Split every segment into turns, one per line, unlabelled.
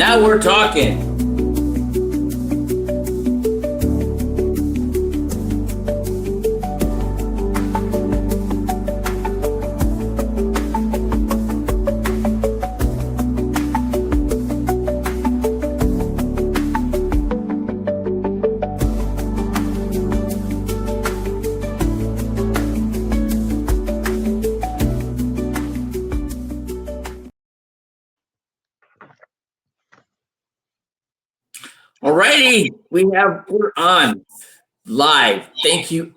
Now we're talking. Alrighty, we're on live. Thank you,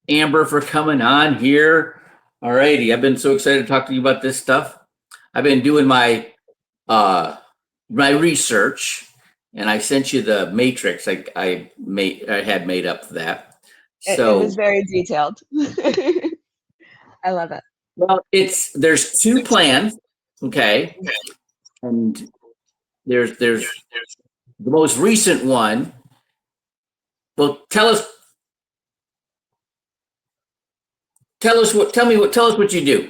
Amber, for coming on here. Alrighty, I've been so excited to talk to you about this stuff. I've been doing my my research, and I sent you the matrix I had made up for that.
It was very detailed. I love it.
Well, there's two plans, okay, and there's the most recent one. Well, tell us what you do.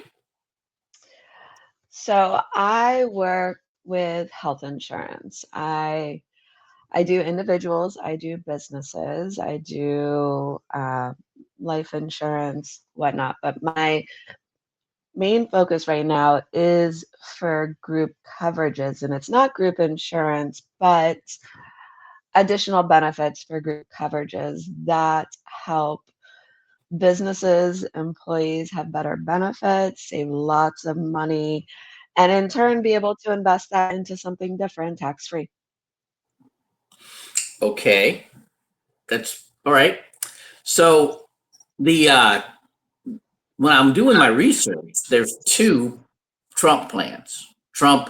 So I work with health insurance. I do individuals, I do businesses, I do life insurance, whatnot. But my main focus right now is for group coverages, and it's not group insurance, but additional benefits for group coverages that help businesses, employees have better benefits, save lots of money, and in turn be able to invest that into something different, tax-free.
Okay, that's all right. So the when I'm doing my research, there's two Trump plans. Trump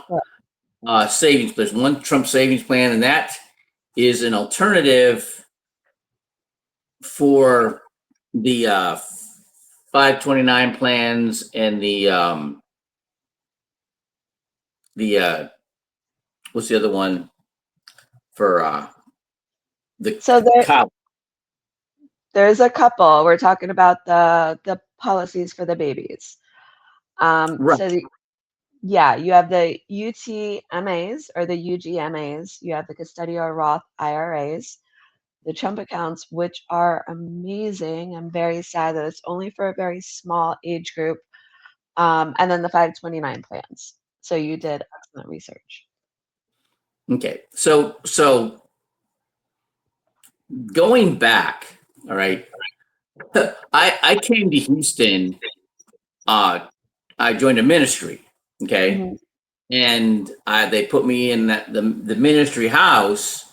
savings. There's one Trump savings plan, and that is an alternative for the 529 plans and the what's the other one for
So there's a couple. We're talking about the policies for the babies.
Right.
So yeah, you have the UTMAs or the UGMAs. You have the custodial Roth IRAs, the Trump accounts, which are amazing. I'm very sad that it's only for a very small age group. And then the 529 plans. So you did excellent research.
Okay. So going back, all right. I came to Houston. I joined a ministry. Okay.
Mm-hmm.
And they put me in the ministry house,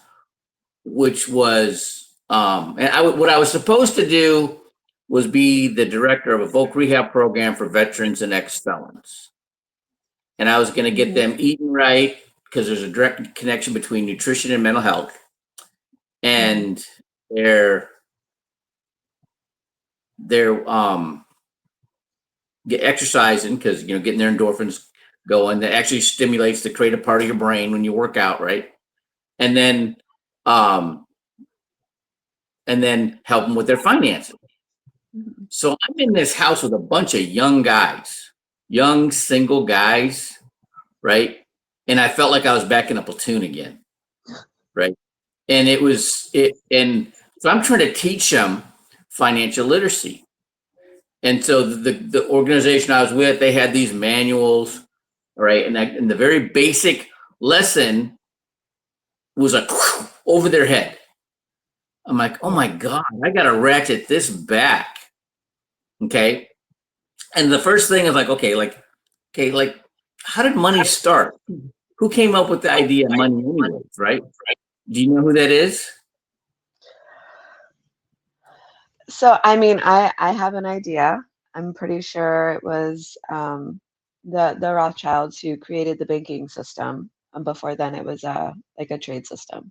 which was and what I was supposed to do was be the director of a voc rehab program for veterans and ex-felons, and I was going to get them eating right because there's a direct connection between nutrition and mental health, and they're get exercising because getting their endorphins going. That actually stimulates the creative part of your brain when you work out, right? And then help them with their finances. So I'm in this house with a bunch of young guys, young single guys, right? And I felt like I was back in a platoon again, right? And and so I'm trying to teach them financial literacy. And so the organization I was with, they had these manuals, right? And the very basic lesson was like over their head. I'm like, oh my God, I got to ratchet this back. Okay. And the first thing is like, how did money start? Who came up with the idea of money anyways, right? Do you know who that is?
So, I mean, I have an idea. I'm pretty sure it was the Rothschilds who created the banking system. And before then, it was like a trade system.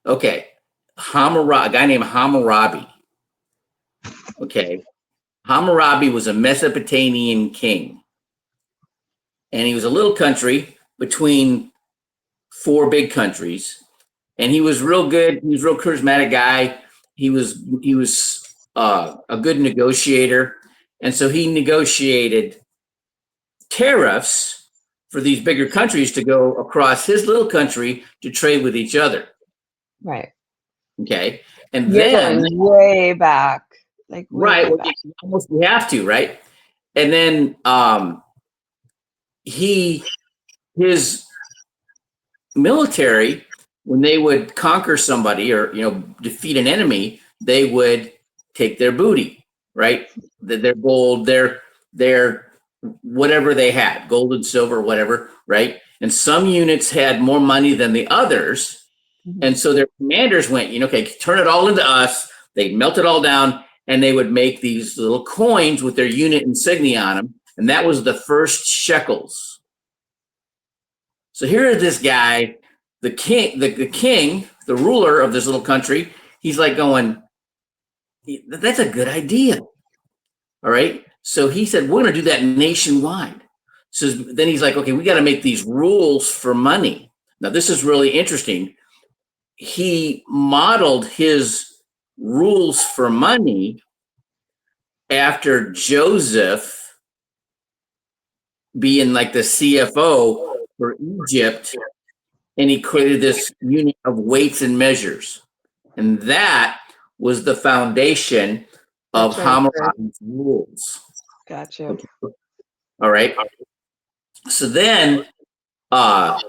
Okay. A guy named Hammurabi. Okay. Hammurabi was a Mesopotamian king. And he was a little country between four big countries. And he was real good. He was a real charismatic guy. He was a good negotiator. And so he negotiated tariffs for these bigger countries to go across his little country to trade with each other.
Right.
Okay. And
You're
then,
going way back, like
right,
way
well,
back.
almost we have to, right? And then his military, when they would conquer somebody or defeat an enemy, they would take their booty, right? Their gold, their whatever they had, gold and silver, whatever, right? And some units had more money than the others. And so their commanders went, okay, turn it all into us. They melt it all down, and they would make these little coins with their unit insignia on them. And that was the first shekels. So here is this guy, the king, the ruler of this little country. He's like going, that's a good idea. All right. So he said, we're going to do that nationwide. So then he's like, okay, we got to make these rules for money. Now, this is really interesting. He modeled his rules for money after Joseph being like the CFO for Egypt, and he created this unit of weights and measures. And that was the foundation of Hammurabi's rules.
Gotcha.
Okay. All right. So then that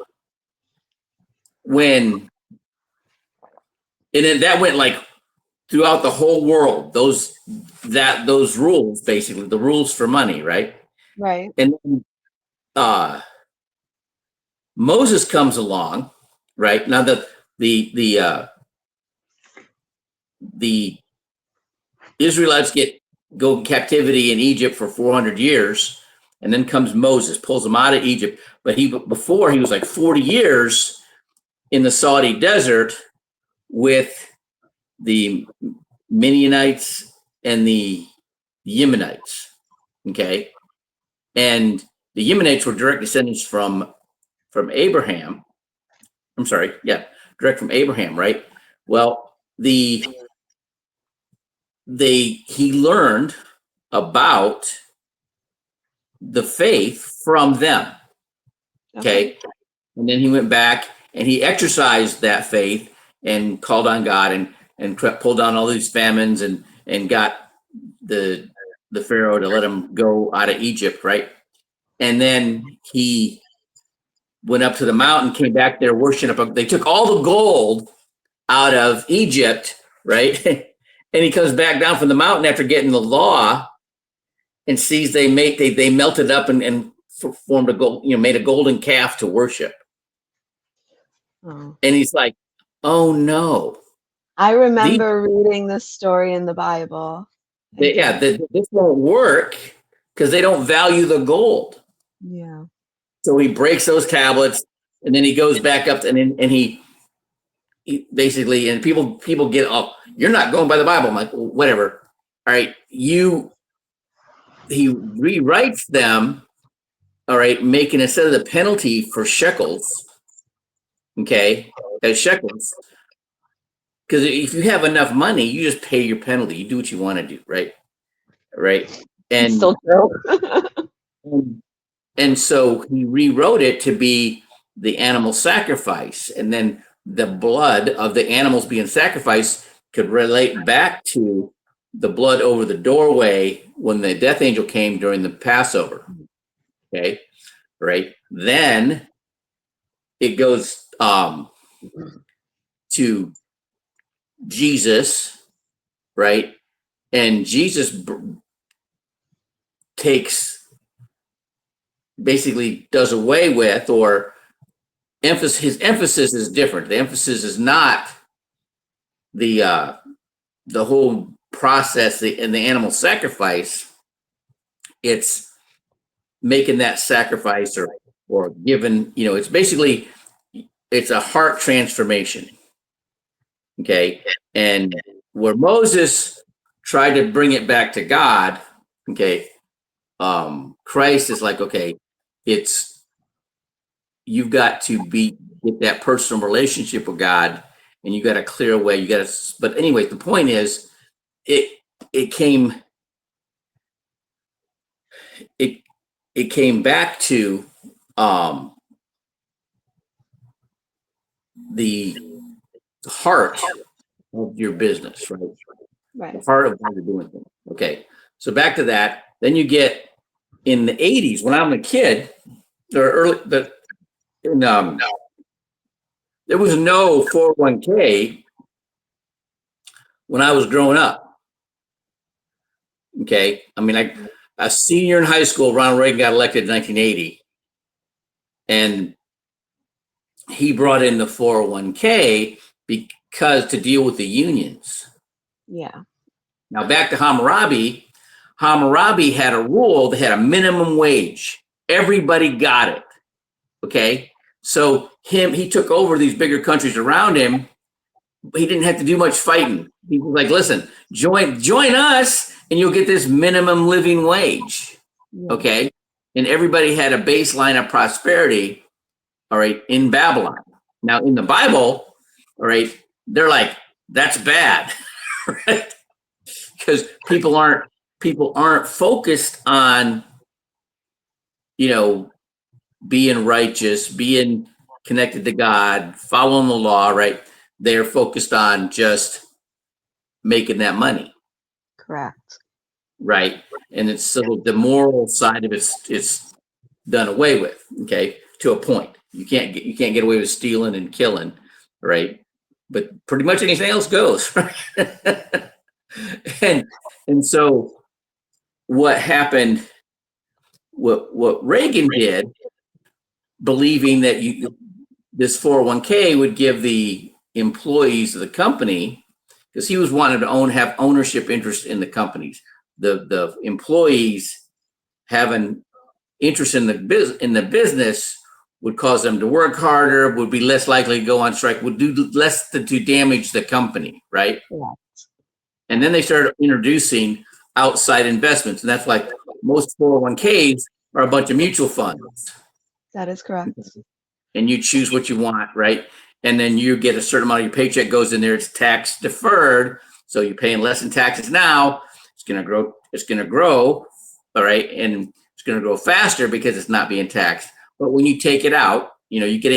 went like throughout the whole world, those rules, basically the rules for money, right?
Right.
And then Moses comes along, right? Now the Israelites go in captivity in Egypt for 400 years, and then comes Moses, pulls them out of Egypt. But before he was like 40 years in the Saudi desert with the Midianites and the Yemenites. Okay. And the Yemenites were direct descendants from Abraham. I'm sorry. Yeah. Direct from Abraham. Right. Well, he learned about the faith from them. Okay. And then he went back and he exercised that faith and called on God and pulled down all these famines and got the Pharaoh to let him go out of Egypt, right? And then he went up to the mountain, came back there worshiping. They took all the gold out of Egypt, right? And he comes back down from the mountain after getting the law and sees they melted up and formed made a golden calf to worship.
Oh.
And he's like, oh no.
I remember reading this story in the Bible.
This won't work because they don't value the gold.
Yeah.
So he breaks those tablets, and then he goes back up, and he basically, and people get, oh, you're not going by the Bible. I'm like, well, whatever. All right, he rewrites them. All right, making instead of the penalty for shekels, okay, as shekels. Because if you have enough money, you just pay your penalty. You do what you want to do, right? Right. And
still true.
and so he rewrote it to be the animal sacrifice, and then the blood of the animals being sacrificed could relate back to the blood over the doorway when the death angel came during the Passover. Okay, right. Then it goes to Jesus, right? And Jesus basically does away with, or his emphasis is different. The emphasis is not the whole process and the animal sacrifice. It's making that sacrifice or given, it's basically, it's a heart transformation. Okay. And where Moses tried to bring it back to God, okay, Christ is like, okay, you've got to get that personal relationship with God, and you got to clear away. But anyway, the point is, it came back to um, the heart of your business, right?
Right.
The heart of how you're doing things. Okay. So back to that. Then you get in the 80s when I'm a kid, or early, there was no 401k when I was growing up. Okay. I mean, a senior in high school, Ronald Reagan got elected in 1980, and he brought in the 401k because to deal with the unions.
Yeah.
Now back to Hammurabi. Hammurabi had a rule that had a minimum wage. Everybody got it. Okay. So he took over these bigger countries around him. He didn't have to do much fighting. He was like, listen, join us and you'll get this minimum living wage.
Yeah.
Okay. And everybody had a baseline of prosperity, all right, in Babylon. Now in the Bible, all right, they're like, that's bad, right? Because people aren't focused on, being righteous, being connected to God, following the law, right? They're focused on just making that money,
Correct.
right? And it's so the moral side of it's done away with, okay, to a point. You can't get away with stealing and killing, right? But pretty much anything else goes, right? and so what happened? What Reagan did, believing that this 401k would give the employees of the company, because he was wanting to have ownership interest in the companies. The employees having interest in the business would cause them to work harder, would be less likely to go on strike, would do less to damage the company, right?
Yeah.
And then they started introducing outside investments, and that's like most 401ks are a bunch of mutual funds.
That is correct.
And you choose what you want, right? And then you get a certain amount of your paycheck goes in there. It's tax deferred, so you're paying less in taxes now. It's going to grow. It's going to grow, all right, and it's going to grow faster because it's not being taxed. But when you take it out, you get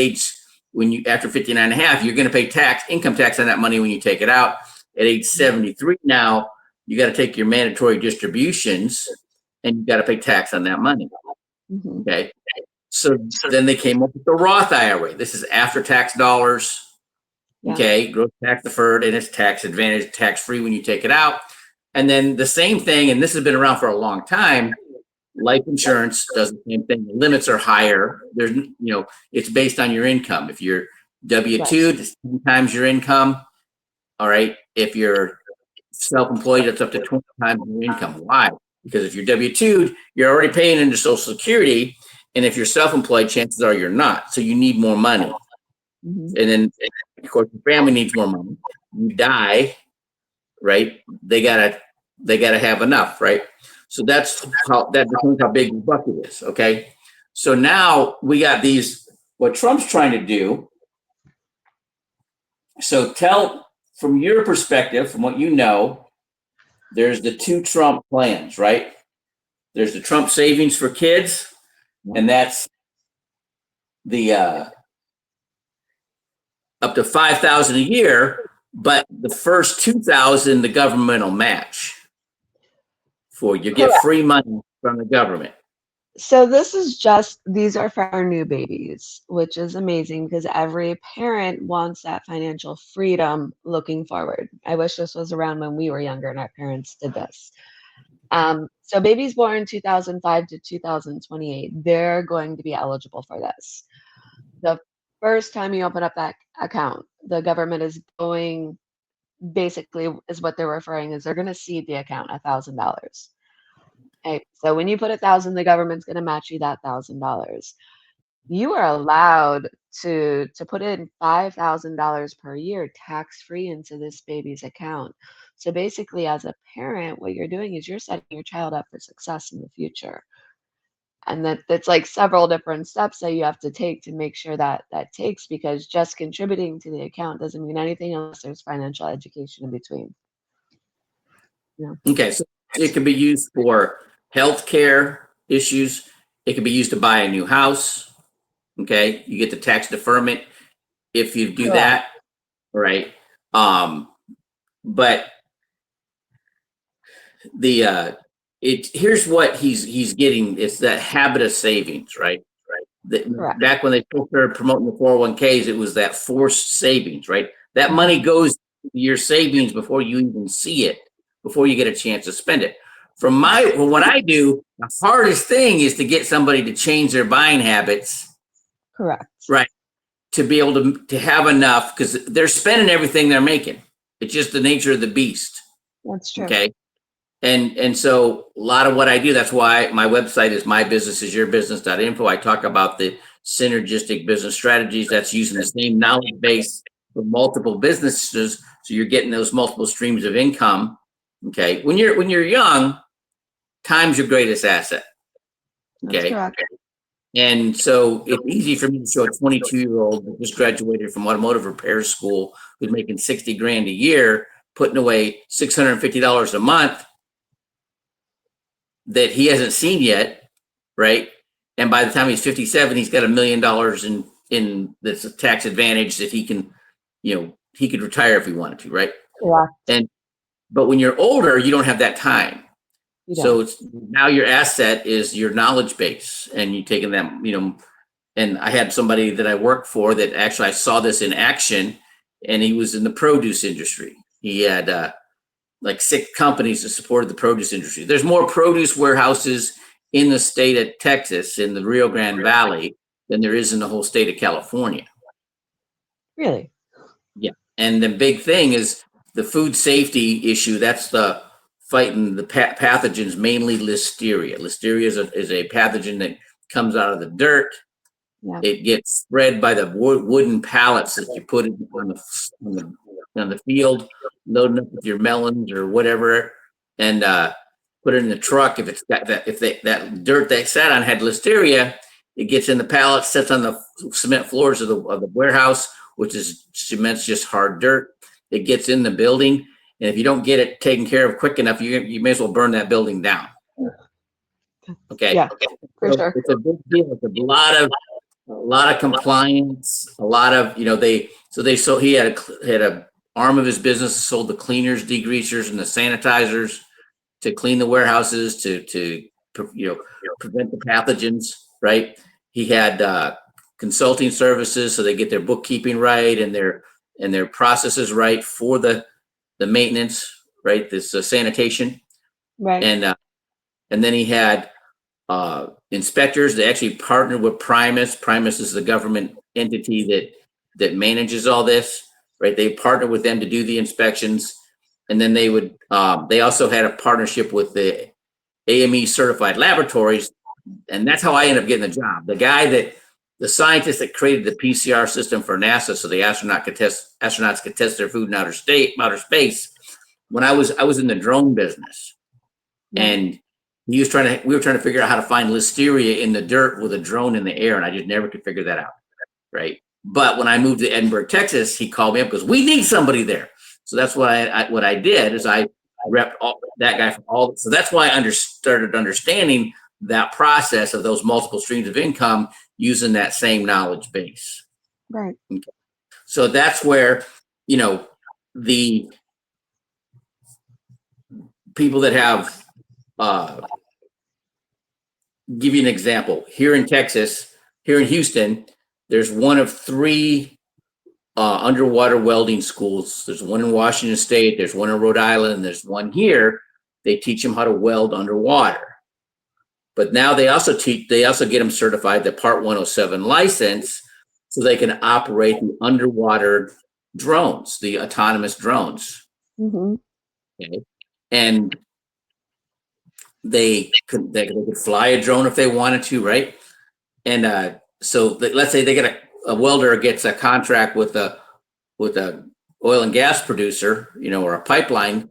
after 59 and a half, you're going to pay income tax on that money when you take it out. At age 73 now, you got to take your mandatory distributions and you got to pay tax on that money.
Mm-hmm.
Okay. So then they came up with the Roth IRA. This is after tax dollars.
Yeah.
Okay. Growth tax deferred, and it's tax advantage, tax free when you take it out. And then the same thing, and this has been around for a long time. Life insurance does the same thing. The limits are higher. There's, it's based on your income. If you're W-2, it's 10 times your income. All right. If you're self-employed, it's up to 20 times your income. Why? Because if you're W-2, you're already paying into Social Security. And if you're self-employed, chances are you're not. So you need more money.
Mm-hmm.
And then, of course, your family needs more money. You die, right? They gotta have enough, right? So that becomes how big the bucket is. Okay. So now we got what Trump's trying to do. So tell from your perspective, from what you know, there's the two Trump plans, right? There's the Trump savings for kids, and that's the up to $5,000 a year, but the first $2,000 the government will match for you. Get free money from the government.
So these are for our new babies, which is amazing because every parent wants that financial freedom looking forward. I wish this was around when we were younger and our parents did this. So babies born 2005 to 2028, they're going to be eligible for this. The first time you open up that account, the government is going, basically is what they're referring is they're going to seed the account $1,000. Okay, so when you put 1,000, the government's going to match you that $1,000. You are allowed to put in $5,000 per year tax free into this baby's account. So basically, as a parent, what you're doing is you're setting your child up for success in the future. And that's like several different steps that you have to take to make sure that takes, because just contributing to the account doesn't mean anything unless there's financial education in between. Yeah.
Okay, so it can be used for healthcare issues. It can be used to buy a new house. Okay, you get the tax deferment if you do
Correct.
that, right? But the here's what he's getting. It's that habit of savings, right?
Correct.
Back when they first started promoting the 401ks, it was that forced savings, right? That money
Mhm.
goes to your savings before you even see it, before you get a chance to spend it. From what I do, the hardest thing is to get somebody to change their buying habits,
Correct.
right? To be able to have enough because they're spending everything they're making. It's just the nature of the beast.
That's true.
Okay. And so a lot of what I do, that's why my website is mybusinessisyourbusiness.info. I talk about the synergistic business strategies that's using the same knowledge base for multiple businesses. So you're getting those multiple streams of income. Okay. When you're young, time's your greatest asset.
That's
Okay.
correct.
And so it's easy for me to show a 22-year-old who just graduated from automotive repair school who's making 60 grand a year, putting away $650 a month that he hasn't seen yet, right? And by the time he's 57, he's got $1 million in that's a tax advantage that he can, he could retire if he wanted to, right?
Correct.
And but when you're older, you don't have that time.
You
So
don't.
it's now your asset is your knowledge base, and you taking them, and I had somebody that I worked for that actually I saw this in action, and he was in the produce industry. He had like 6 companies that supported the produce industry. There's more produce warehouses in the state of Texas, in the Rio Grande Valley, than there is in the whole state of California.
Really?
Yeah. And the big thing is the food safety issue. That's the fighting the pathogens, mainly Listeria. Listeria is a pathogen that comes out of the dirt.
Yeah.
It gets spread by the wooden pallets that you put on the field, loading up with your melons or whatever, and put it in the truck. If it's got that dirt they sat on had Listeria, it gets in the pallets, sits on the cement floors of the warehouse, which is cement's just hard dirt. It gets in the building, and if you don't get it taken care of quick enough, you may as well burn that building down. Okay,
Yeah, for
so
sure.
it's a big deal. It's a lot of compliance, a lot of he had a arm of his business sold the cleaners, degreasers, and the sanitizers to clean the warehouses to prevent the pathogens. Right. He had consulting services so they get their bookkeeping right and their processes right for the maintenance. Right. This sanitation
Right.
and then he had inspectors. They actually partnered with Primus. Primus is the government entity that manages all this, right? They partnered with them to do the inspections, and then they would. They also had a partnership with the AME certified laboratories, and that's how I ended up getting the job. The scientist that created the PCR system for NASA, so the astronauts could test their food in outer space. When I was in the drone business,
Yeah.
and we were trying to figure out how to find Listeria in the dirt with a drone in the air, and I just never could figure that out. Right. But when I moved to Edinburgh, Texas, he called me up because we need somebody there. So that's what I did is I repped that guy for all. So that's why I started understanding that process of those multiple streams of income using that same knowledge base.
Right.
Okay. So that's where, the people that have, give you an example. Here in Texas, here in Houston, there's one of 3 underwater welding schools. There's one in Washington State, there's one in Rhode Island, and there's one here. They teach them how to weld underwater. But now they also get them certified the Part 107 license so they can operate the underwater drones, the autonomous drones.
Mm-hmm.
Okay. And they could fly a drone if they wanted to, right? And so let's say they get a welder gets a contract with a oil and gas producer, or a pipeline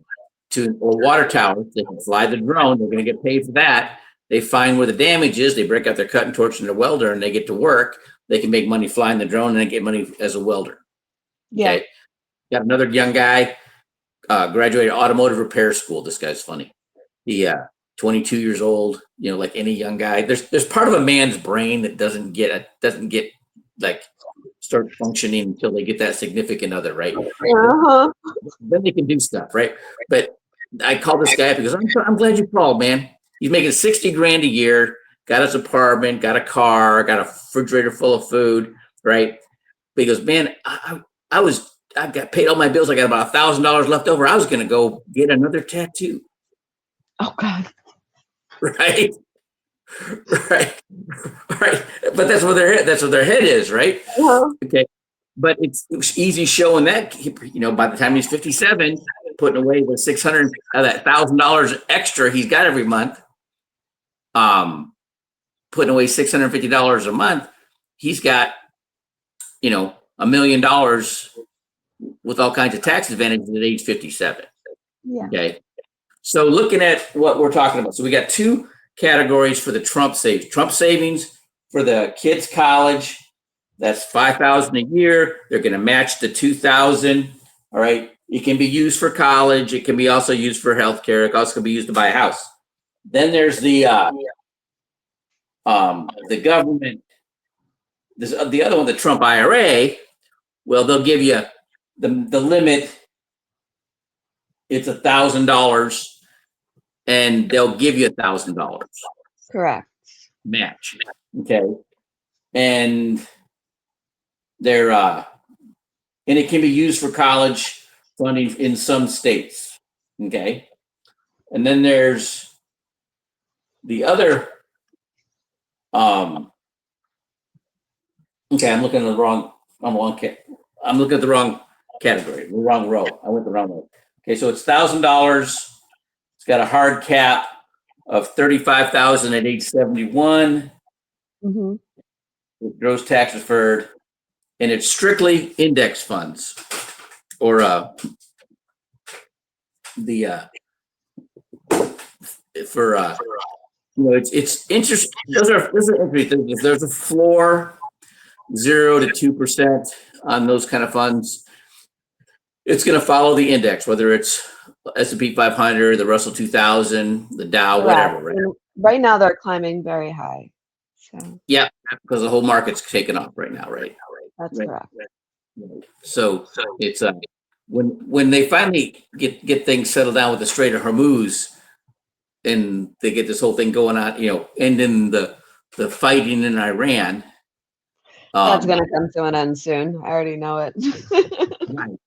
or water tower. They can fly the drone. They're going to get paid for that. They find where the damage is. They break out their cutting torch and their welder, and they get to work. They can make money flying the drone, and they get money as a welder.
Yeah.
Okay. Got another young guy, graduated automotive repair school. This guy's funny. He 22 years old, like any young guy. There's part of a man's brain that doesn't get like start functioning until they get that significant other, right?
Uh-huh.
Then they can do stuff, right? But I called this guy because I'm glad you called, man. He's making 60 grand a year, got his apartment, got a car, got a refrigerator full of food, right? Because man, I got paid all my bills. I got about $1,000 left over. I was gonna go get another tattoo.
Oh God.
Right. Right. Right. But that's what their head is, right?
Uh-huh.
Okay. But it's easy showing that, by the time he's 57, putting away the 600, that $1,000 extra he's got every month, putting away $650 a month, he's got, $1 million with all kinds of tax advantages at age 57.
Yeah.
Okay. So looking at what we're talking about. So we got two categories for the Trump savings. Trump savings for the kids' college. That's $5,000 a year. They're going to match the $2,000. All right. It can be used for college. It can be also used for healthcare. It also can be used to buy a house. Then there's the government. The other one, the Trump IRA. Well, they'll give you the limit. It's $1,000, and they'll give you $1,000
Correct.
match. Okay, and they're and it can be used for college funding in some states. Okay, and then there's the other. Okay, I'm looking at the wrong. I'm looking at the wrong category, the wrong row. I went the wrong way. Okay, so it's $1,000. It's got a hard cap of 35,000 at age 71.
Mm-hmm.
With gross tax deferred, and it's strictly index funds, or it's interest. Those are interesting. There's a floor 0 to 2% on those kind of funds. It's going to follow the index, whether it's S&P 500, the Russell 2000, the Dow, whatever. Right?
Right now, they're climbing very high. So
yeah, because the whole market's taken off right now, right?
That's
right.
correct.
So it's when they finally get things settled down with the Strait of Hormuz, and they get this whole thing going on, ending the fighting in Iran.
That's going to come to an end soon. I already know it.
Right.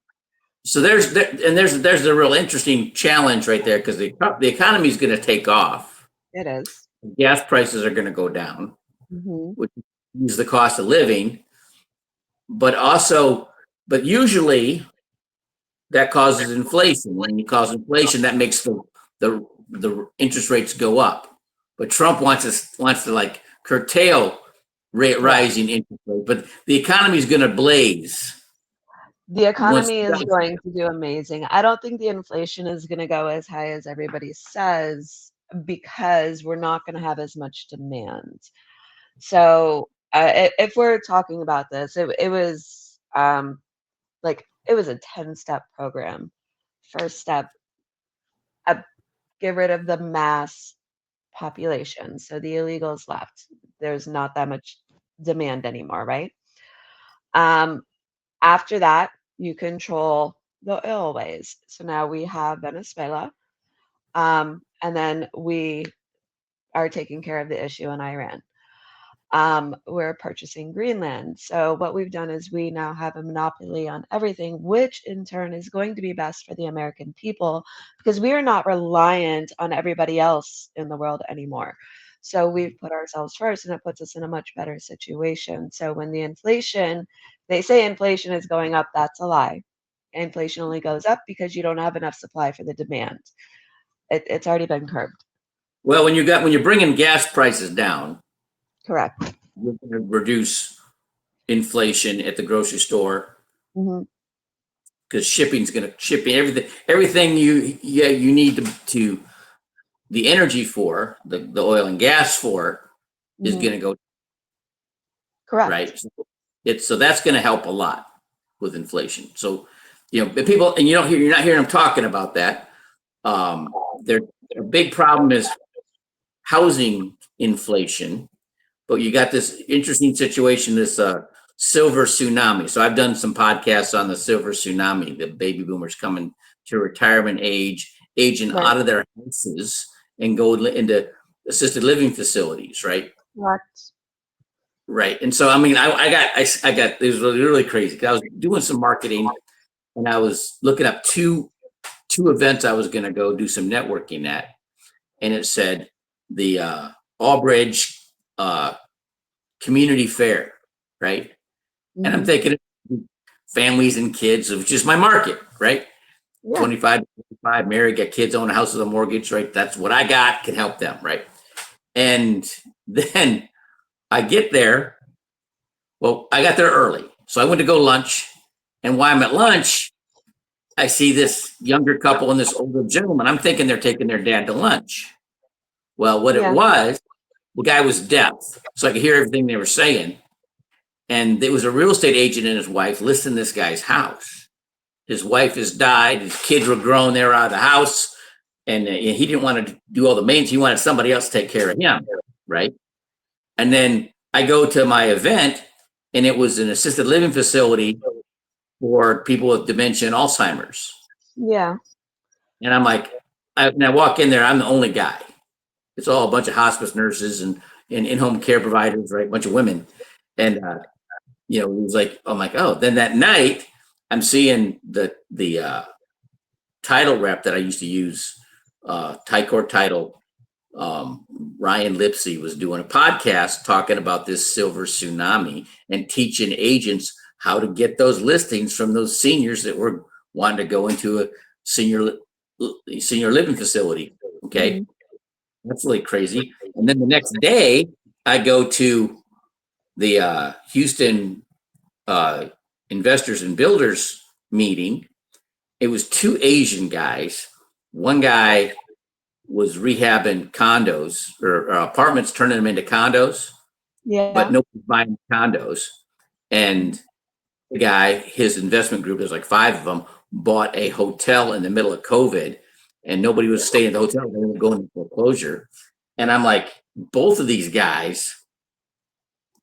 So there's the real interesting challenge right there, because the economy is going to take off.
It is.
Gas prices are going to go down, which is the cost of living, but usually that causes inflation. When you cause inflation, that makes the interest rates go up. But Trump wants to like curtail rising interest rates, but the economy is going to blaze.
The economy is going to do amazing. I don't think the inflation is going to go as high as everybody says, because we're not going to have as much demand. So if we're talking about this, it was it was a 10-step program. First step, get rid of the mass population. So the illegals left. There's not that much demand anymore, right? After that, you control the oilways. So now we have Venezuela, and then we are taking care of the issue in Iran. We're purchasing Greenland. So what we've done is we now have a monopoly on everything, which in turn is going to be best for the American people, because we are not reliant on everybody else in the world anymore. So we've put ourselves first, and it puts us in a much better situation. So when they say inflation is going up, that's a lie. Inflation only goes up because you don't have enough supply for the demand. It's already been curbed.
Well, when you're bringing gas prices down,
correct,
you're going to reduce inflation at the grocery store, because shipping everything you need to the energy for the oil and gas for is going to go.
Correct.
Right. So that's going to help a lot with inflation. So, people, and you're not hearing them talking about that. Their big problem is housing inflation, but you got this interesting situation, this silver tsunami. So I've done some podcasts on the silver tsunami, the baby boomers coming to retirement age, aging
Right.
out of their houses and go into assisted living facilities, right?
Correct.
Right. And so, I mean, I got, it was really crazy because I was doing some marketing and I was looking up two events I was going to go do some networking at. And it said the Albridge Community Fair, right? And I'm
Mhm.
thinking families and kids, which is my market, right?
Yeah.
25 to 55, married, got kids, own a house with a mortgage, right? That's what I got, can help them, right? And then I get there. Well, I got there early. So I went to go lunch. And while I'm at lunch, I see this younger couple and this older gentleman. I'm thinking they're taking their dad to lunch. Well, what it
Yeah.
was, the guy was deaf. So I could hear everything they were saying. And there was a real estate agent and his wife listing this guy's house. His wife has died. His kids were grown. They were out of the house. And he didn't want to do all the maintenance. He wanted somebody else to take care of him, right? And then I go to my event, and it was an assisted living facility for people with dementia and Alzheimer's.
Yeah.
And I'm like, and I walk in there, I'm the only guy. It's all a bunch of hospice nurses and in-home care providers, right? A bunch of women. And, it was like, I'm like, oh, then that night I'm seeing the title rep that I used to use, Tycor Title. Ryan Lipsey was doing a podcast talking about this silver tsunami and teaching agents how to get those listings from those seniors that were wanting to go into a senior living facility. Okay.
Mhm.
That's really crazy. And then the next day I go to the Houston investors and builders meeting. It was two Asian guys. One guy was rehabbing condos or apartments, turning them into condos,
Yeah.
but nobody's buying condos. And the guy, his investment group, there's like 5 of them, bought a hotel in the middle of COVID, and nobody was staying at the hotel. They were going to foreclosure. And I'm like, both of these guys,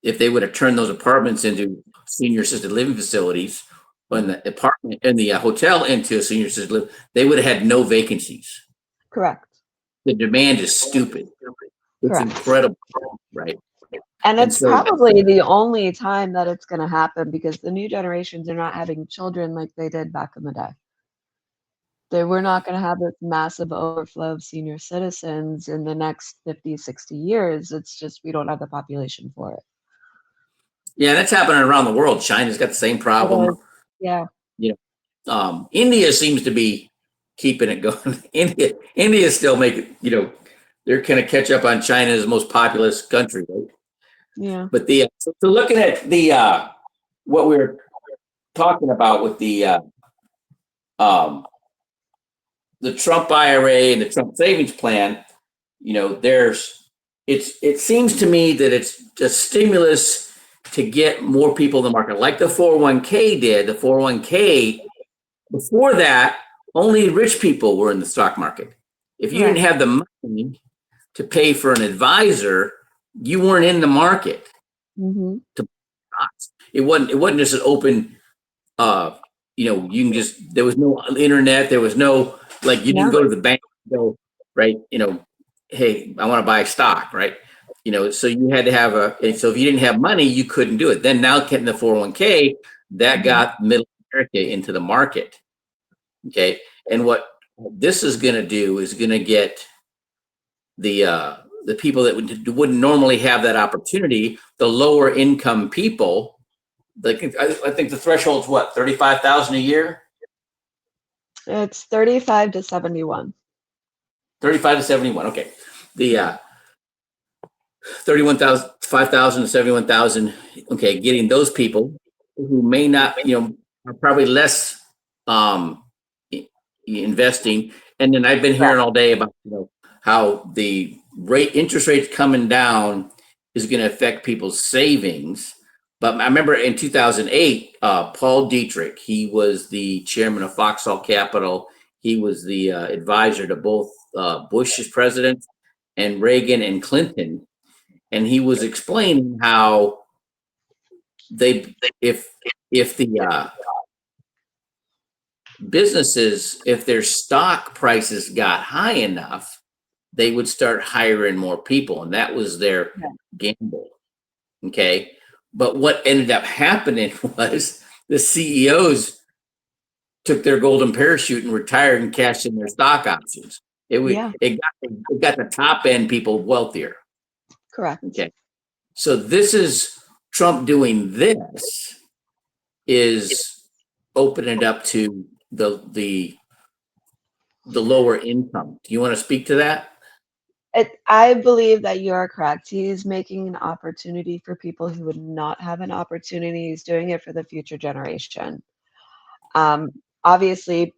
if they would have turned those apartments into senior assisted living facilities, when the apartment and the hotel into a senior assisted living, they would have had no vacancies.
Correct.
The demand is stupid. It's
Correct.
incredible, right?
And
And
it's
so-
probably the only time that it's going to happen because the new generations are not having children like they did back in the day. We're not going to have this massive overflow of senior citizens in the next 50, 60 years. It's just we don't have the population for it.
Yeah, that's happening around the world. China's got the same problem.
Yeah.
India seems to be keeping it going. India still making, they're kind of catch up on China's most populous country, right?
Yeah.
But so looking at the what we were talking about with the Trump IRA and the Trump savings plan, it seems to me that it's a stimulus to get more people in the market, like the 401k did. The 401k, before that, only rich people were in the stock market. If you didn't have the money to pay for an advisor, you weren't in the market.
Mm-hmm.
It wasn't just an open, you can just, there was no internet, there was no, like, you didn't go to the bank, right? Hey, I want to buy stock, right? So you had to have so if you didn't have money, you couldn't do it. Then now getting the 401k, that got middle America into the market. Okay. And what this is going to do is going to get the people that wouldn't normally have that opportunity, the lower income people. I think the threshold's what, 35,000 a year?
It's 35 to 71.
35 to 71. Okay. The 31,000, 5,000 to 71,000. Okay. Getting those people who may not, are probably less investing. And then I've been hearing all day about, how the interest rates coming down is going to affect people's savings. But I remember in 2008, Paul Dietrich, he was the chairman of Foxhall Capital. He was the advisor to both Bush as president and Reagan and Clinton, and he was explaining how if the businesses, if their stock prices got high enough, they would start hiring more people, and that was their gamble. Okay, but what ended up happening was the CEOs took their golden parachute and retired and cashed in their stock options. It got the top end people wealthier.
Correct.
Okay, so this is Trump doing this is opening it up to the lower income. Do you want to speak to that?
I believe that you are correct. He's making an opportunity for people who would not have an opportunity. He's doing it for the future generation. Obviously,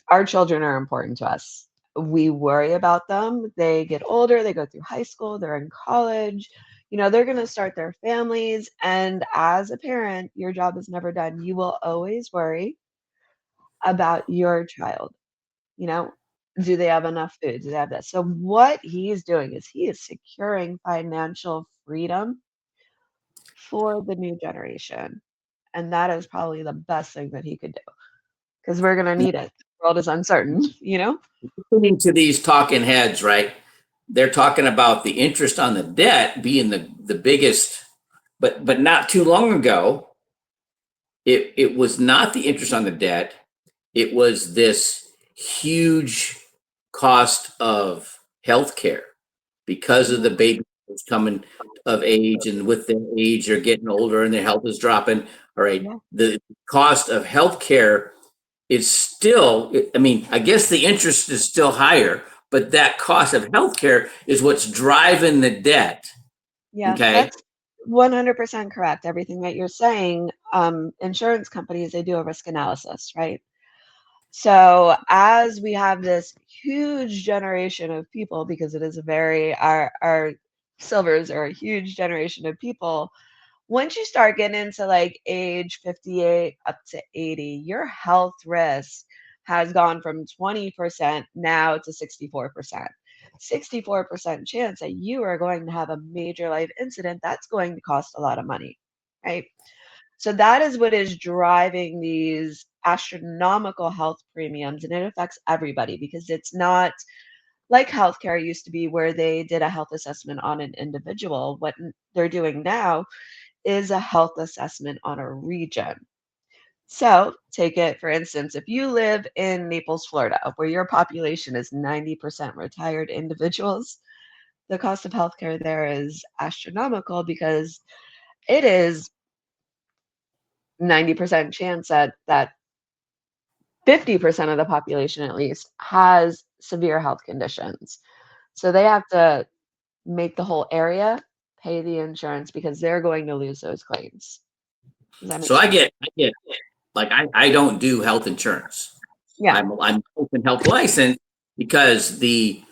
our children are important to us. We worry about them. They get older, they go through high school, they're in college. They're going to start their families. And as a parent, your job is never done. You will always worry about your child. Do they have enough food? Do they have that? So what he's doing is he is securing financial freedom for the new generation. And that is probably the best thing that he could do because we're going to need it. The world is uncertain,
Listening to these talking heads, right? They're talking about the interest on the debt being the biggest, but not too long ago, it was not the interest on the debt. It was this huge cost of healthcare because of the baby boomers coming of age, and with their age, they're getting older and their health is dropping. All right.
Yeah.
The cost of healthcare is still, I mean, I guess the interest is still higher, but that cost of healthcare is what's driving the debt.
Yeah,
Okay.
that's 100% correct. Everything that you're saying, insurance companies, they do a risk analysis, right? So as we have this huge generation of people, because it is our silvers are a huge generation of people. Once you start getting into like age 58 up to 80, your health risk has gone from 20% now to 64%. 64% chance that you are going to have a major life incident that's going to cost a lot of money, right? So that is what is driving these astronomical health premiums, and it affects everybody because it's not like healthcare used to be where they did a health assessment on an individual. What they're doing now is a health assessment on a region. So, take it for instance, if you live in Naples, Florida, where your population is 90% retired individuals, the cost of healthcare there is astronomical because it is 90% chance that 50% of the population at least has severe health conditions. So they have to make the whole area pay the insurance because they're going to lose those claims. Does that make
So I
sense?
get like I don't do health insurance.
Yeah.
I'm open health licensed because the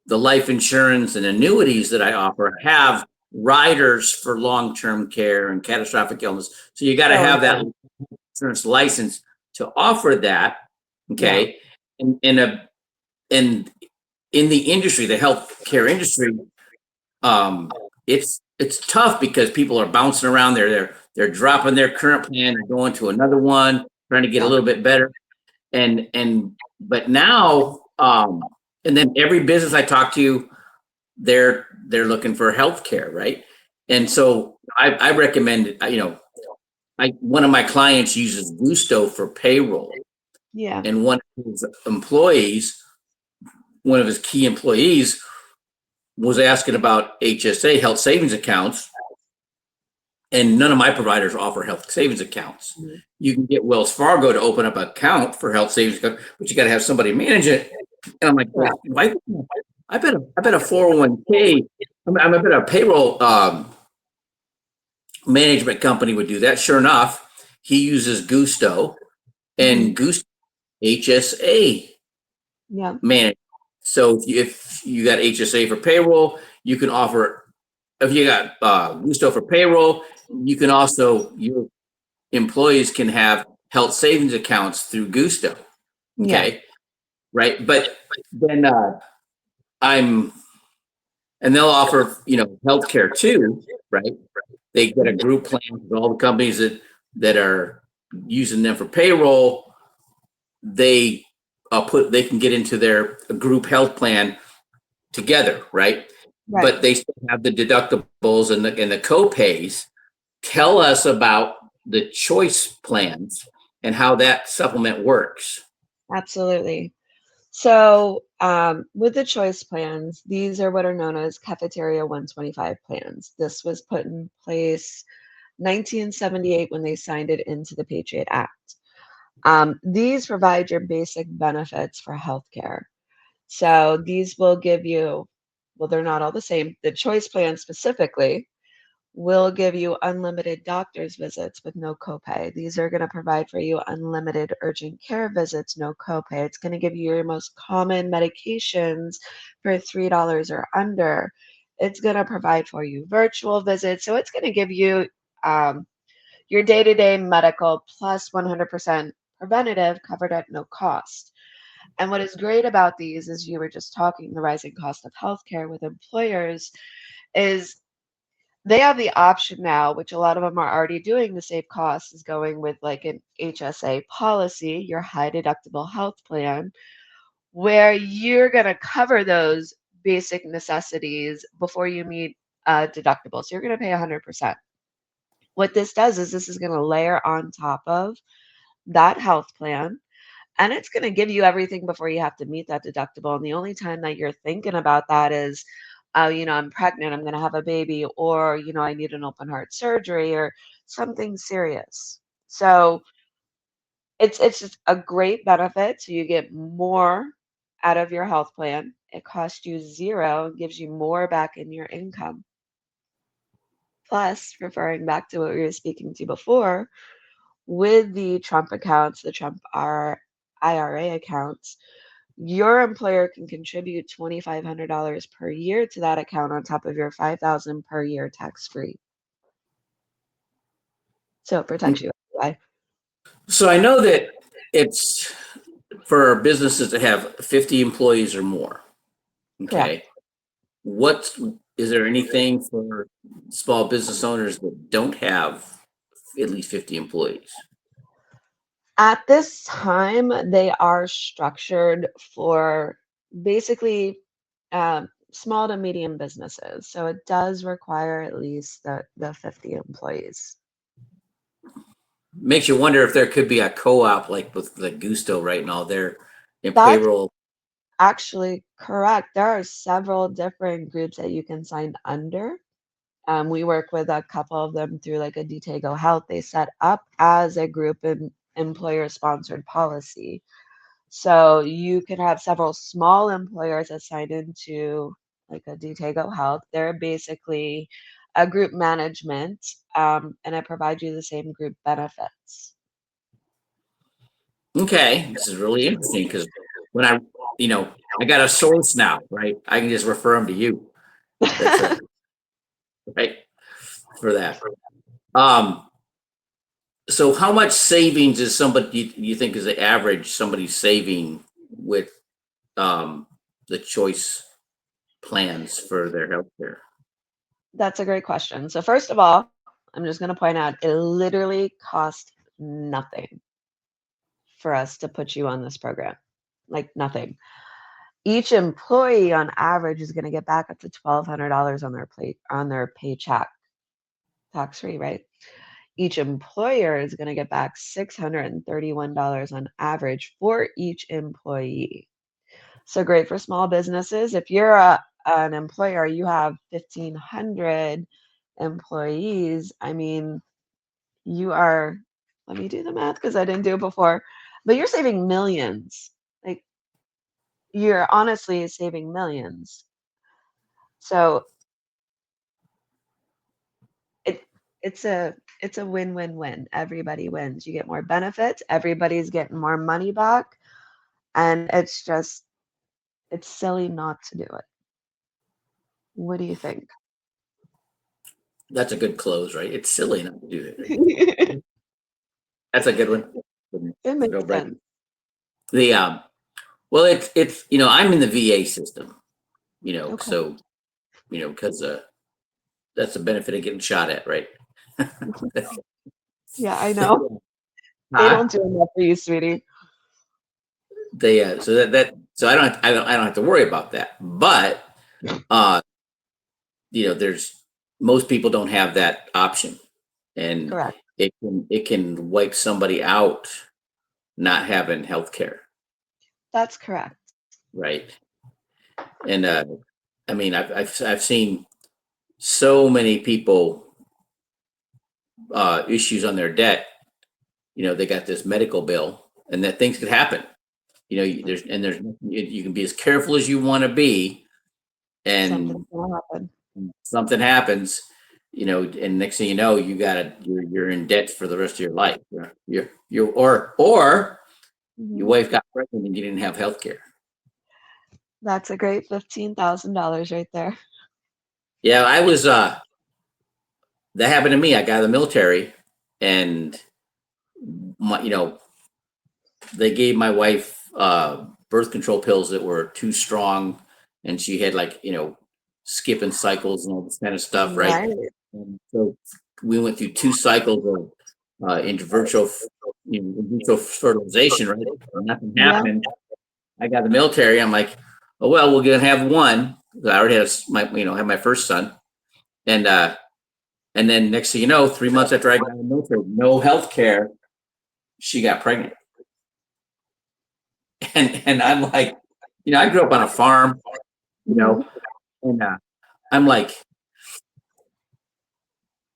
life insurance and annuities that I offer have riders for long-term care and catastrophic illness. So you got to
So
have that
important.
insurance license to offer that.
Yeah.
Okay. And in the industry, the healthcare industry, it's tough because people are bouncing around. They're dropping their current plan, they're going to another one, trying to get a
Yeah.
little bit better. But now, and then every business I talk to, they're looking for healthcare, right? And so I recommend, one of my clients uses Gusto for payroll,
Yeah.
and one of his key employees was asking about HSA, health savings accounts, and none of my providers offer health savings accounts.
Mhm.
You can get Wells Fargo to open up an account for health savings account, but you got to have somebody manage it. And I'm like,
Yeah.
why? I bet a 401k. I bet a payroll management company would do that. Sure enough, he uses Gusto,
Mhm.
and Gusto HSA
Yeah.
management. So if you got HSA for payroll, you can offer. If you got Gusto for payroll, you can also, your employees can have health savings accounts through Gusto.
Yeah.
Okay, right. But then I'm And they'll offer, healthcare too, right? They get a group plan with all the companies that are using them for payroll. They they can get into their group health plan together, right?
Right.
But they still have the deductibles and the co-pays. Tell us about the choice plans and how that supplement works.
Absolutely. So, with the choice plans, these are what are known as Cafeteria 125 plans. This was put in place 1978 when they signed it into the Patriot Act. These provide your basic benefits for healthcare. So these will give you, well, they're not all the same. The choice plan specifically will give you unlimited doctor's visits with no copay. These are going to provide for you unlimited urgent care visits, no copay. It's going to give you your most common medications for $3 or under. It's going to provide for you virtual visits. So it's going to give you um, your day to day medical plus 100% preventative covered at no cost. And what is great about these, as you were just talking, the rising cost of healthcare with employers, is they have the option now, which a lot of them are already doing to save costs, is going with like an HSA policy, your high deductible health plan, where you're going to cover those basic necessities before you meet deductible. So you're going to pay 100%. What this does is this is going to layer on top of that health plan, and it's going to give you everything before you have to meet that deductible. And the only time that you're thinking about that is, oh, I'm pregnant, I'm going to have a baby, or, I need an open heart surgery or something serious. So it's just a great benefit. So you get more out of your health plan. It costs you zero and gives you more back in your income. Plus, referring back to what we were speaking to before, with the Trump accounts, the Trump IRA accounts, your employer can contribute $2,500 per year to that account on top of your $5,000 per year tax-free. So it protects you.
So I know that it's for businesses to have 50 employees or more.
Correct.
Okay. Is there anything for small business owners that don't have at least 50 employees?
At this time, they are structured for basically small to medium businesses. So it does require at least the 50 employees.
Makes you wonder if there could be a co-op like with the Gusto right now. They're in
That's
payroll.
actually correct. There are several different groups that you can sign under. We work with a couple of them through like a Detago Health. They set up as a group and employer sponsored policy. So you can have several small employers that sign into like a Detago Health. They're basically a group management, and it provides you the same group benefits.
Okay, this is really interesting because when I got a source now, right? I can just refer them to you. That's right for that. Um, so how much savings is somebody you think is the average somebody saving with the choice plans for their healthcare?
That's a great question. So first of all, I'm just going to point out it literally costs nothing for us to put you on this program. Like nothing. Each employee on average is going to get back up to $1,200 on their paycheck, tax free, right? Each employer is going to get back $631 on average for each employee. So great for small businesses. If you're an employer, you have 1,500 employees. I mean, you are, let me do the math because I didn't do it before, but you're saving millions. Like you're honestly saving millions. So it it's a win-win-win. Everybody wins. You get more benefits, everybody's getting more money back, and it's silly not to do it. What do you think?
That's a good close, right? It's silly not to do it. That's a good one.
It
Go,
makes
Brett.
sense.
The well, it's I'm in the VA system,
Okay.
so because that's the benefit of getting shot at, right?
Yeah, I know. They
Huh?
don't do enough for you, sweetie.
They so I don't have to worry about that. But uh, there's most people don't have that option, and
Correct.
it can wipe somebody out not having health care,
That's correct.
right? And I mean, I've seen so many people issues on their debt. They got this medical bill, and that things could happen. You can be as careful as you want to be, and
Something's gonna happen.
something happens, and next thing you know, you're in debt for the rest of your life. Or your
Mhm.
wife got pregnant and you didn't have health care.
That's a great $15,000 right there.
Yeah, that happened to me. I got out of the military, and my, they gave my wife birth control pills that were too strong, and she had skipping cycles and all this kind of stuff, right?
Right.
And so we went through 2 cycles of in vitro fertilization, right? Nothing
Yeah.
happened. I got the military. I'm like, oh well, we're gonna have one. I already had my first son, and then next thing you know, 3 months after I got in the military, no health care, she got pregnant. And I'm like, I grew up on a farm, you
Mhm.
know, and I'm like,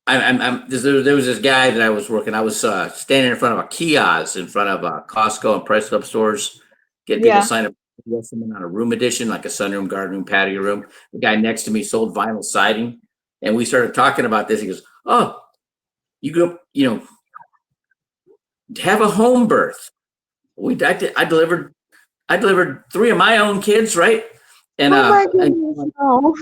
there was this guy that I was working. I was standing in front of a kiosk in front of Costco and Price Club stores, getting people to
Yeah.
sign up for something on a room edition, like a sunroom, garden room, patio room. The guy next to me sold vinyl siding, and we started talking about this. He goes, "Oh, you grew up, have a home birth. I delivered 3 of my own kids, right? And
Oh my
and
goodness, no.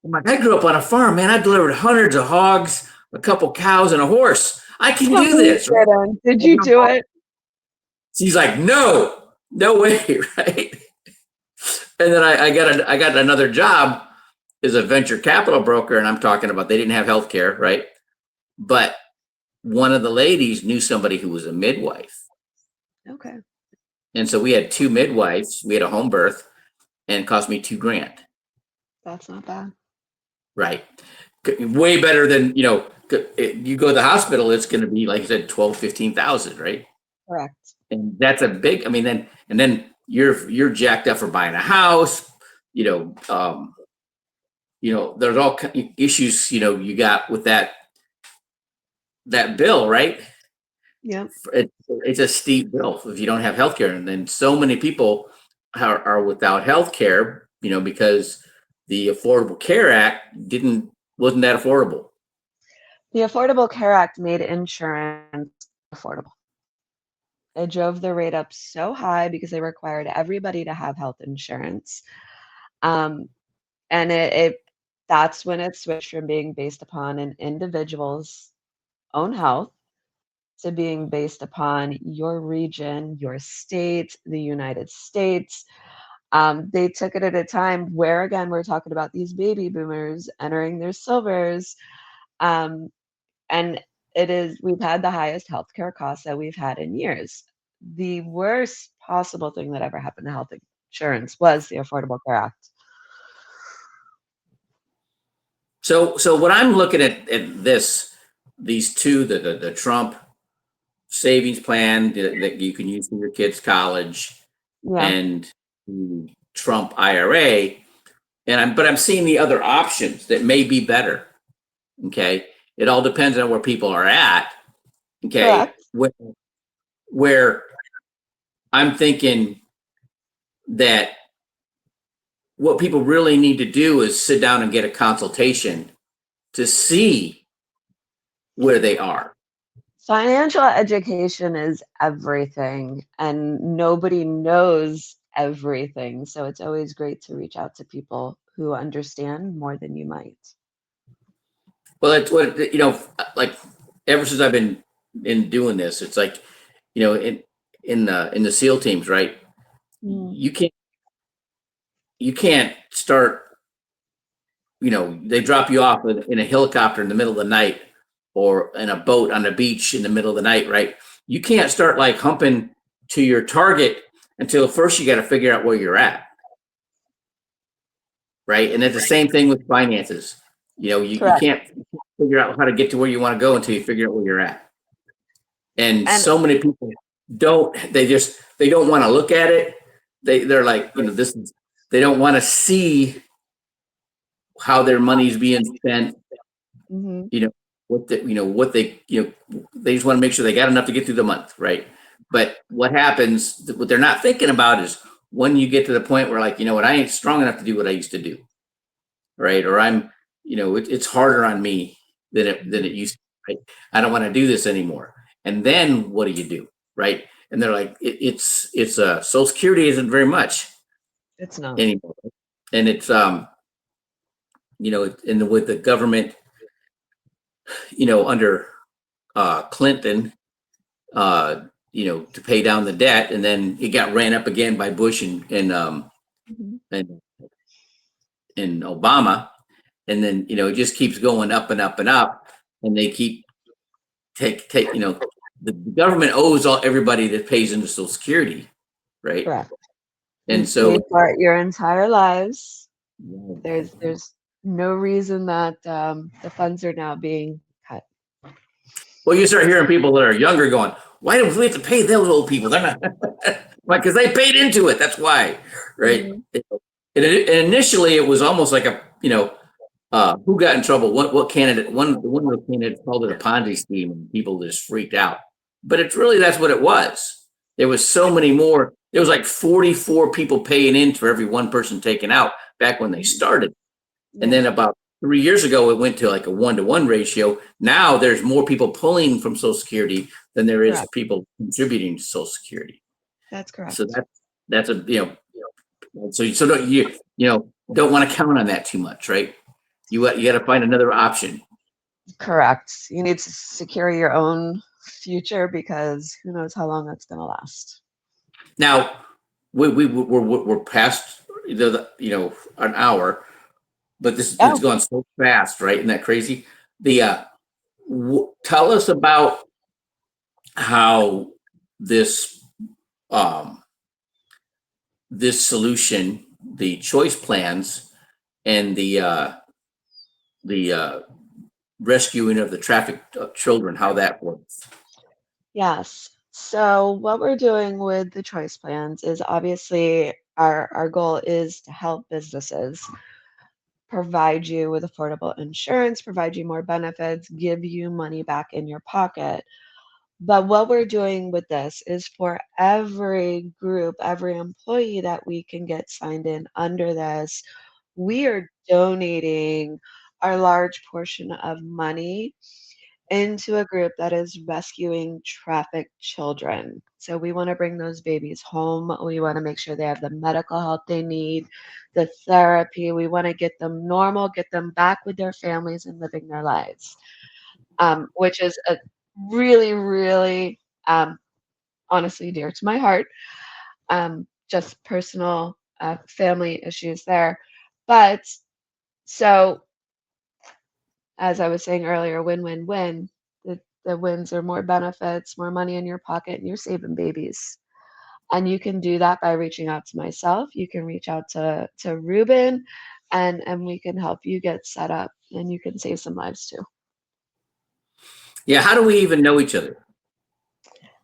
I'm like, I grew up on a farm, man. I delivered hundreds of hogs, a couple cows, and a horse. I can
No,
do
you
this, right?"
didn't. Did you do it?
She's like, no, no way, right? And then I got another job as a venture capital broker, and I'm talking about they didn't have health care, right? But one of the ladies knew somebody who was a midwife.
Okay.
And so we had 2 midwives, we had a home birth, and it cost me $2,000.
That's not bad.
Right. Way better than, you go to the hospital, it's going to be, like you said, 12, 15,000, right?
Correct.
And that's a big, I mean, then you're jacked up for buying a house, you know, um, there's all issues, you got with that bill, right?
Yep.
It's a steep bill if you don't have health care. And then so many people are without health care, because the Affordable Care Act wasn't that affordable.
The Affordable Care Act made insurance affordable. It drove the rate up so high because they required everybody to have health insurance. Um, and that's when it switched from being based upon an individual's own health to being based upon your region, your state, the United States. They took it at a time where, again, we're talking about these baby boomers entering their silvers. Um, and we've had the highest healthcare costs that we've had in years. The worst possible thing that ever happened to health insurance was the Affordable Care Act.
So what I'm looking at these two, the Trump savings plan that you can use for your kids' college,
Yeah.
and the Trump IRA, but I'm seeing the other options that may be better. Okay, it all depends on where people are at. Okay,
Correct.
where I'm thinking that what people really need to do is sit down and get a consultation to see where they are.
Financial education is everything, and nobody knows everything. So it's always great to reach out to people who understand more than you might.
Well, that's what, like ever since I've been in doing this, it's like, in the SEAL teams, right?
Mm,
You can't start they drop you off in a helicopter in the middle of the night or in a boat on the beach in the middle of the night, right? You can't start like humping to your target until first you got to figure out where you're at, right? And it's the same thing with finances. You
Correct.
can't figure out how to get to where you want to go until you figure out where you're at. And
And
so many people they don't want to look at it. They're like, they don't want to see how their money's being spent.
mhm,
They just want to make sure they got enough to get through the month, right? But what they're not thinking about is when you get to the point where like, I ain't strong enough to do what I used to do, right? Or it's harder on me than it used to, right? I don't want to do this anymore. And then what do? Right? And they're like, it's Social Security isn't very much
it's not.
anymore. And it's, and with the government, under Clinton, to pay down the debt, and then it got ran up again by Bush
Mhm.
and and Obama, and then it just keeps going up and up and up, and they keep take the government owes everybody that pays into Social Security, right?
Correct.
And
You've
so
paid for it your entire lives. There's no reason that the funds are now being cut.
well, you start hearing people that are younger going, "Why do we have to pay those old people? They're not why, because they paid into it. That's why, right?"
Mhm.
And initially, it was almost like who got in trouble? What candidate? One of the candidates called it a Ponzi scheme, and people just freaked out. But that's what it was. There was so many more. There was like 44 people paying in for every one person taken out back when they started. And
Yeah,
then about 3 years ago, it went to like a 1-to-1 ratio. Now there's more people pulling from Social Security than there is
correct.
people contributing to Social Security.
That's
So
correct.
that's a so don't want to count on that too much, right? You got to find another option.
Correct. You need to secure your own future because who knows how long that's going to last.
Now we're past an hour, but it's
Oh,
gone so fast, right? Isn't that crazy? Tell us about how this um, this solution, the choice plans, and the rescuing of the trafficked children, how that works.
yes. So what we're doing with the choice plans is obviously our goal is to help businesses provide you with affordable insurance, provide you more benefits, give you money back in your pocket. But what we're doing with this is for every group, every employee that we can get signed in under this, we are donating our large portion of money into a group that is rescuing trafficked children. So we want to bring those babies home. We want to make sure they have the medical help they need, the therapy. We want to get them normal, get them back with their families and living their lives, which is a really, really, honestly dear to my heart. Just personal family issues there. But so as I was saying earlier, win, win, win. The wins are more benefits, more money in your pocket, and you're saving babies. And you can do that by reaching out to myself. You can reach out to Ruben, and we can help you get set up, and you can save some lives too.
Yeah, how do we even know each other?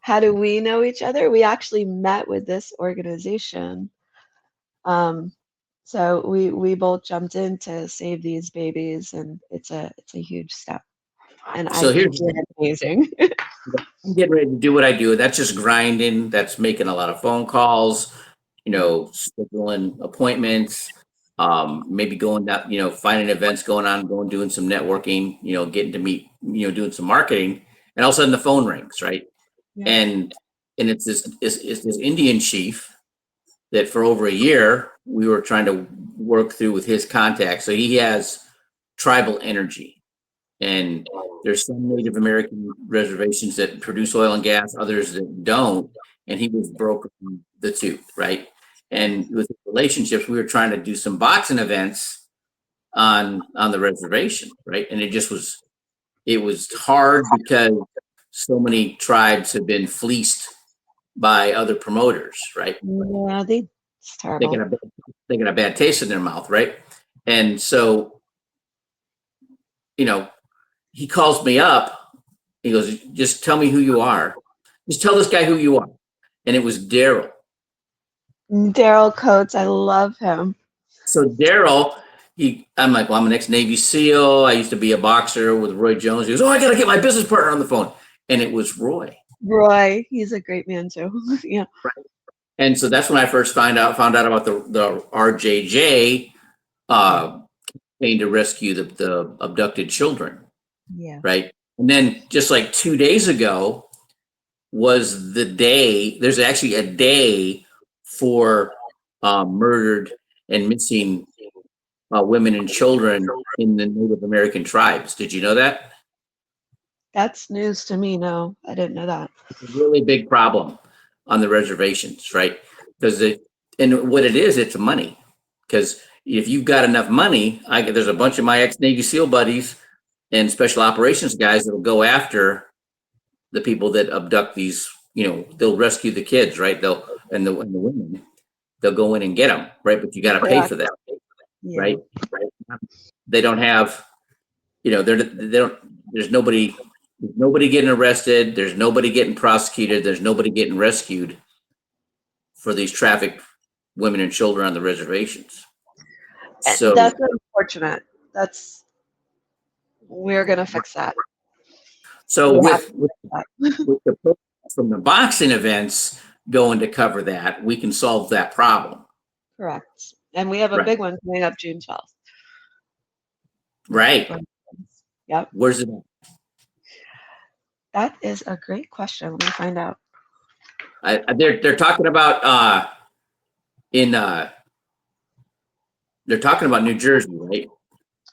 How do we know each other? We actually met with this organization. Um, so we both jumped in to save these babies, and it's a huge step. And I
So
think
here's
you're amazing.
I'm getting ready to do what I do. That's just grinding. That's making a lot of phone calls, scheduling appointments, maybe going down, finding events going on, doing some networking, getting to meet, doing some marketing, and all of a sudden the phone rings, right?
Yeah.
And it's this Indian chief that for over a year we were trying to work through with his contacts. So he has tribal energy, and there's some Native American reservations that produce oil and gas, others that don't, and he was brokering the two, right? And with relationships, we were trying to do some boxing events on the reservation, right? And it was hard because so many tribes have been fleeced by other promoters, right?
Yeah, it's
They get
terrible.
a they get a bad taste in their mouth, right? And so, you know, he calls me up. He goes, "Just tell me who you are. Just tell this guy who you are." And it was Daryl.
Daryl Coates, I love him.
So Daryl, I'm like, well, I'm an ex-Navy SEAL. I used to be a boxer with Roy Jones. He goes, oh, I got to get my business partner on the phone. And it was Roy.
Roy, he's a great man too. Yeah.
Right. And so that's when I first found out about the RJJ campaign to rescue the abducted children.
Yeah.
Right. And then just like 2 days ago was the day, there's actually a day for murdered and missing women and children in the Native American tribes. Did you know that?
That's news to me. No, I didn't know that.
It's a really big problem on the reservations, right? Because and what it is, it's money. Because if you've got enough money, there's a bunch of my ex-Navy SEAL buddies and special operations guys that will go after the people that abduct these. They'll rescue the kids, right? And the women, they'll go in and get them, right? But you got to pay for that,
Yeah.
right? They don't have, they don't. There's nobody getting arrested. There's nobody getting prosecuted. There's nobody getting rescued for these trafficked women and children on the reservations. So
that's unfortunate. We're gonna fix that.
So with the from the boxing events going to cover that, we can solve that problem.
Correct. And we have a big one coming up June 12th.
Right.
Yep.
Where's it at?
That is a great question. Let me find out.
They're talking about they're talking about New Jersey, right?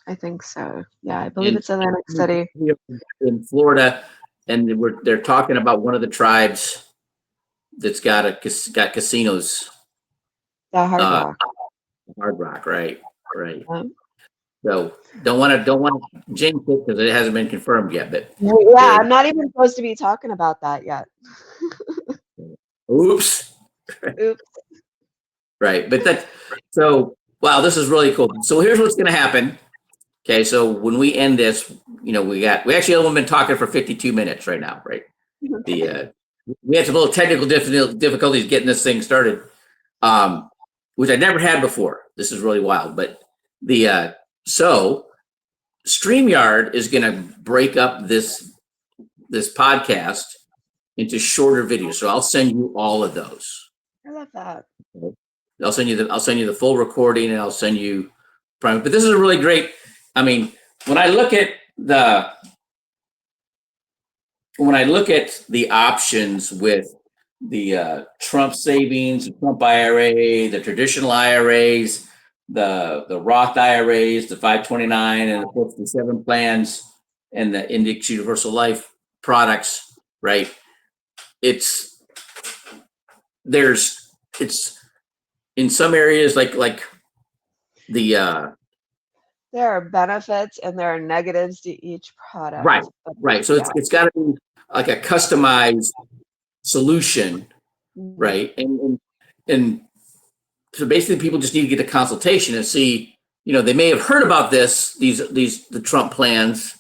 I think so. Yeah, I believe it's Atlantic City.
In Florida, and they're talking about one of the tribes that's got casinos.
The Hard Rock.
Hard Rock, right. So don't want to jinx it because it hasn't been confirmed yet. But
yeah, I'm not even supposed to be talking about that yet.
Oops. Right, but wow, this is really cool. So here's what's going to happen. Okay, so when we end this, we actually only been talking for 52 minutes right now, right? We had some little technical difficulties getting this thing started, which I never had before. This is really wild, but so StreamYard is going to break up this podcast into shorter videos. So I'll send you all of those.
I love that.
I'll send you the full recording, and I'll send you private. But this is a really great. I mean, when I look at the options with the Trump savings, the Trump IRA, the traditional IRAs, the Roth IRAs, the 529 and the 457 plans, and the Index Universal Life products, right? It's in some areas like the
there are benefits and there are negatives to each product.
Right. So it's got to be like a customized solution, right? And so basically, people just need to get a consultation and see. They may have heard about the Trump plans,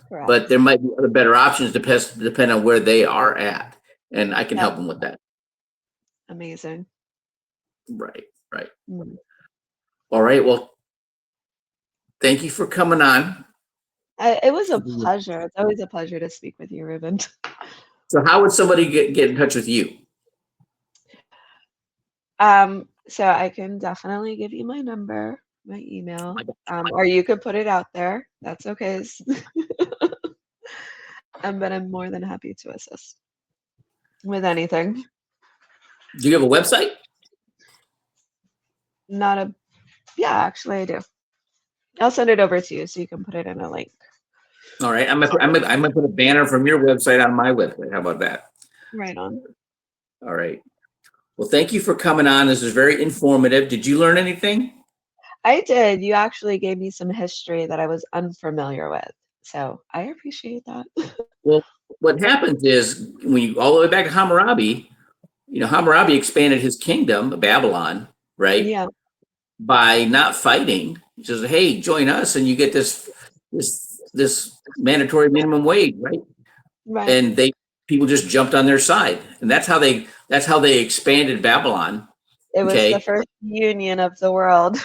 correct,
but there might be other better options depend on where they are at, and I can help them with that.
Amazing.
Right. All right. Well, thank you for coming on.
It was a pleasure. It's always a pleasure to speak with you, Ruben.
So how would somebody get in touch with you?
So I can definitely give you my number, my email, or you could put it out there. That's okay. But I'm more than happy to assist with anything.
Do you have a website?
Yeah, actually I do. I'll send it over to you so you can put it in a link.
All right. I'm gonna put a banner from your website on my website. How about that?
Right on.
All right. Well, thank you for coming on. This is very informative. Did you learn anything?
I did. You actually gave me some history that I was unfamiliar with. So I appreciate that.
Well, what happens is when you all the way back to Hammurabi, Hammurabi expanded his kingdom, Babylon, right,
Yeah,
by not fighting. He says, "Hey, join us, and you get this mandatory minimum wage, right?"
right.
And people just jumped on their side, and that's how they expanded Babylon.
It was the
Okay,
first union of the world.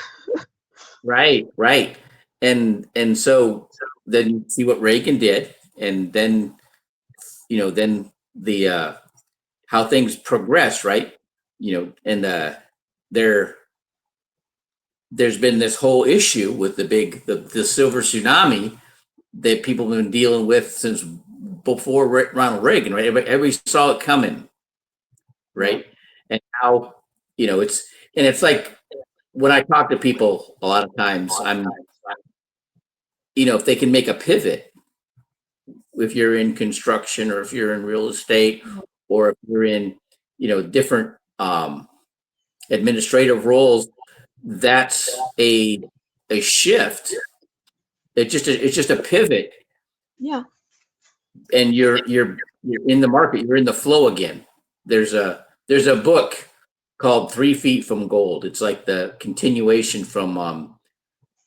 right, right, and so then you see what Reagan did, and then then the how things progress, right? And there there's been this whole issue with the silver tsunami that people have been dealing with since before Ronald Reagan, right? Everybody saw it coming,
Yeah.
right? And how it's like when I talk to people a lot of times, if they can make a pivot, if you're in construction or if you're in real estate or if you're in different administrative roles, that's a shift. It's just a pivot,
Yeah.
and you're in the market. You're in the flow again. There's a book called 3 Feet from Gold. It's like the continuation from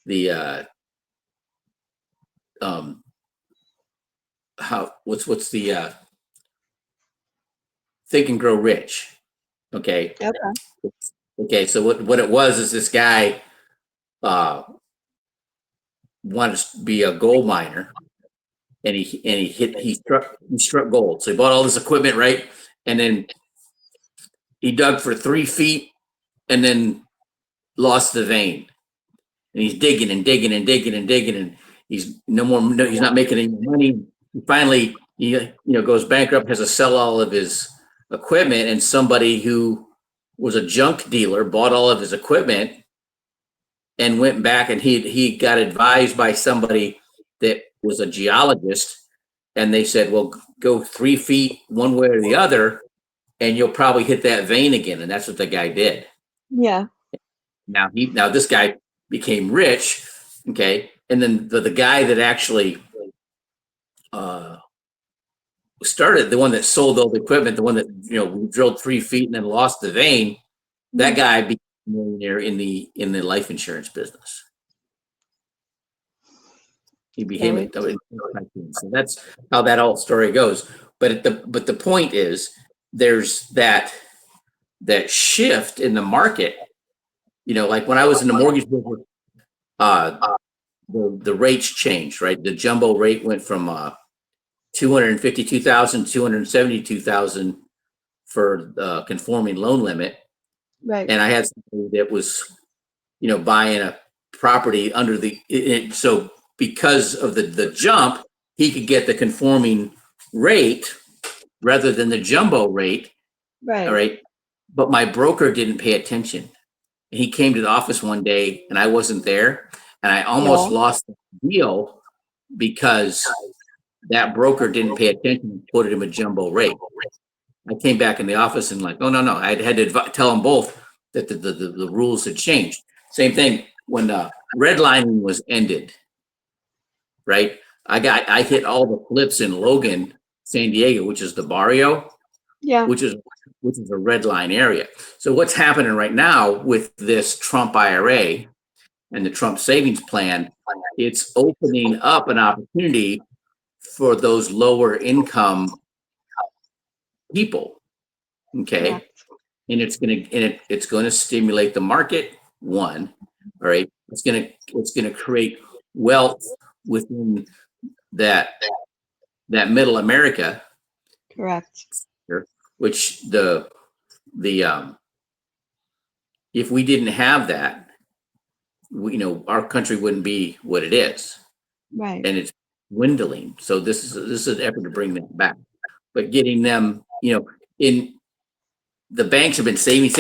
the um how what's the Think and Grow Rich. Okay.
Okay.
Okay. So what it was is this guy uh wanted to be a gold miner, and he struck gold. So he bought all this equipment, right? And then he dug for 3 feet and then lost the vein. And he's digging and digging and digging and digging, and he's he's not making any money. Finally, he goes bankrupt, has to sell all of his equipment, and somebody who was a junk dealer bought all of his equipment and went back, and he got advised by somebody that was a geologist, and they said, well, go 3 feet one way or the other and you'll probably hit that vein again. And that's what the guy did.
Yeah.
Now this guy became rich, okay, and then the guy that actually started, the one that sold all the equipment, the one that drilled 3 feet and then lost the vein, that guy became a millionaire in the life insurance business. He became a so that's how that whole story goes. But the point is, there's that shift in the market. Like when I was in the mortgage business, the rates changed, right? The jumbo rate went from 252,000, 272,000 for the conforming loan limit.
Right.
And I had somebody that was, buying a property under so because of the jump, he could get the conforming rate rather than the jumbo rate.
Right.
All right. But my broker didn't pay attention. He came to the office one day and I wasn't there, and I almost lost the deal because that broker didn't pay attention and quoted him a jumbo rate. I came back in the office and like, oh, no. I had to tell them both that the rules had changed. Same thing when redlining was ended, right? I hit all the flips in Logan, San Diego, which is the barrio, which is a red line area. So what's happening right now with this Trump IRA and the Trump savings plan, it's opening up an opportunity for those lower income people. Okay.
Correct.
And it's going to stimulate the market. One, all right. It's going to create wealth within that middle America.
Correct.
Which if we didn't have that, our country wouldn't be what it is.
Right.
And it's dwindling. So this is an effort to bring that back. But getting them, in the banks have been saving.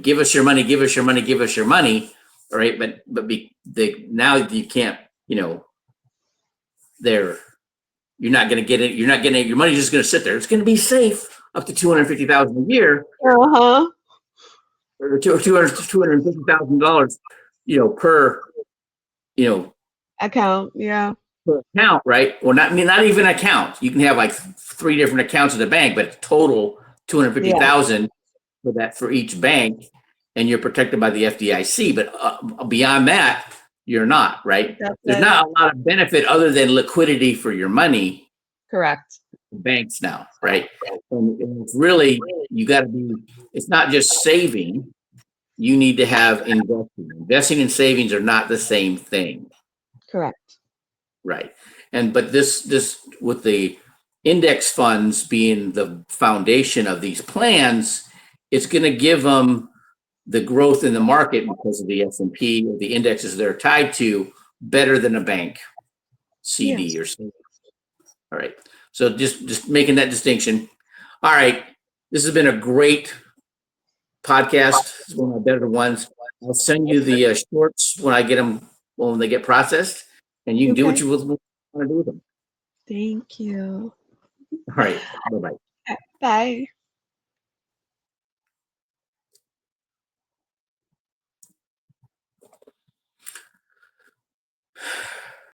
Give us your money, give us your money, give us your money. All right. But now you can't, you're not going to get it. You're not getting it. Your money's just going to sit there. It's going to be safe up to $250,000 a year.
Uh-huh.
Or $250,000 per, you know,
Account, yeah.
per account, right? Well, not even account. You can have like 3 different accounts at the bank, but total
Yeah,
250,000 for each bank, and you're protected by the FDIC. But beyond that, you're not, right?
that's
There's
it.
not a lot of benefit other than liquidity for your money.
Correct.
Banks now, right? And it's really, you got to be. It's not just saving. You need to have investing. Investing and savings are not the same thing.
Correct.
Right. But this with the index funds being the foundation of these plans, it's going to give them the growth in the market because of the S&P or the indexes they're tied to better than a bank CD
Yes.
or something. All right. So just making that distinction. All right. This has been a great podcast. It's one of my better ones. I'll send you the shorts when I get them, when they get processed, and you can do what
Okay.
you want to do with them.
Thank you.
All right. Bye-bye.
Bye.